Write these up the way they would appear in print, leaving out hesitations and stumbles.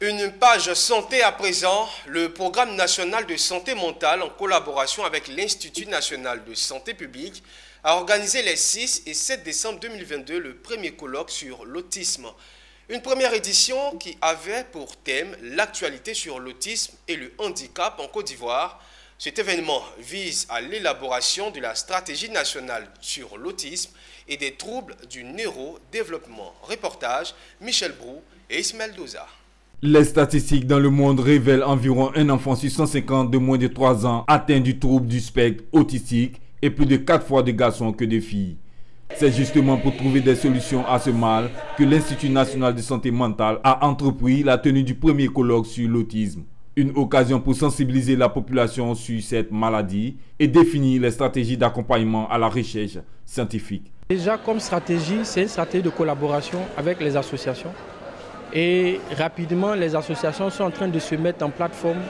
Une page santé à présent, le programme national de santé mentale en collaboration avec l'Institut national de santé publique a organisé les 6 et 7 décembre 2022 le premier colloque sur l'autisme. Une première édition qui avait pour thème l'actualité sur l'autisme et le handicap en Côte d'Ivoire. Cet événement vise à l'élaboration de la stratégie nationale sur l'autisme et des troubles du neurodéveloppement. Reportage Michel Brou et Ismaël Doza. Les statistiques dans le monde révèlent environ un enfant sur 150 de moins de 3 ans atteint du trouble du spectre autistique et plus de 4 fois de garçons que de filles. C'est justement pour trouver des solutions à ce mal que l'Institut national de santé mentale a entrepris la tenue du premier colloque sur l'autisme. Une occasion pour sensibiliser la population sur cette maladie et définir les stratégies d'accompagnement à la recherche scientifique. Déjà comme stratégie, c'est une stratégie de collaboration avec les associations. Et rapidement, les associations sont en train de se mettre en plateforme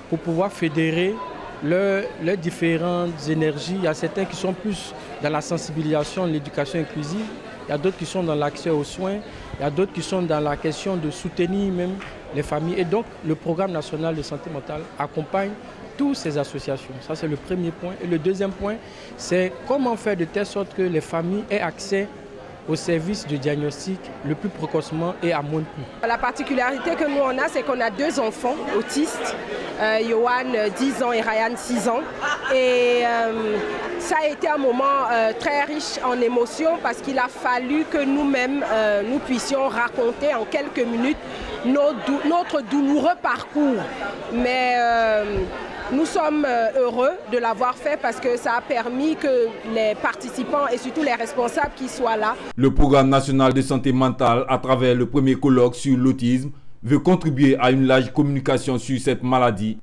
pour pouvoir fédérer leurs différentes énergies. Il y a certains qui sont plus dans la sensibilisation, l'éducation inclusive. Il y a d'autres qui sont dans l'accès aux soins. Il y a d'autres qui sont dans la question de soutenir même les familles. Et donc, le programme national de santé mentale accompagne toutes ces associations. Ça, c'est le premier point. Et le deuxième point, c'est comment faire de telle sorte que les familles aient accès au service de diagnostic le plus précocement et à moins de coût. La particularité que nous on a, c'est qu'on a 2 enfants autistes, Yohan 10 ans et Ryan 6 ans. Et ça a été un moment très riche en émotions parce qu'il a fallu que nous-mêmes, nous puissions raconter en quelques minutes notre douloureux parcours. Mais nous sommes heureux de l'avoir fait parce que ça a permis que les participants et surtout les responsables qui soient là. Le programme national de santé mentale, à travers le premier colloque sur l'autisme, veut contribuer à une large communication sur cette maladie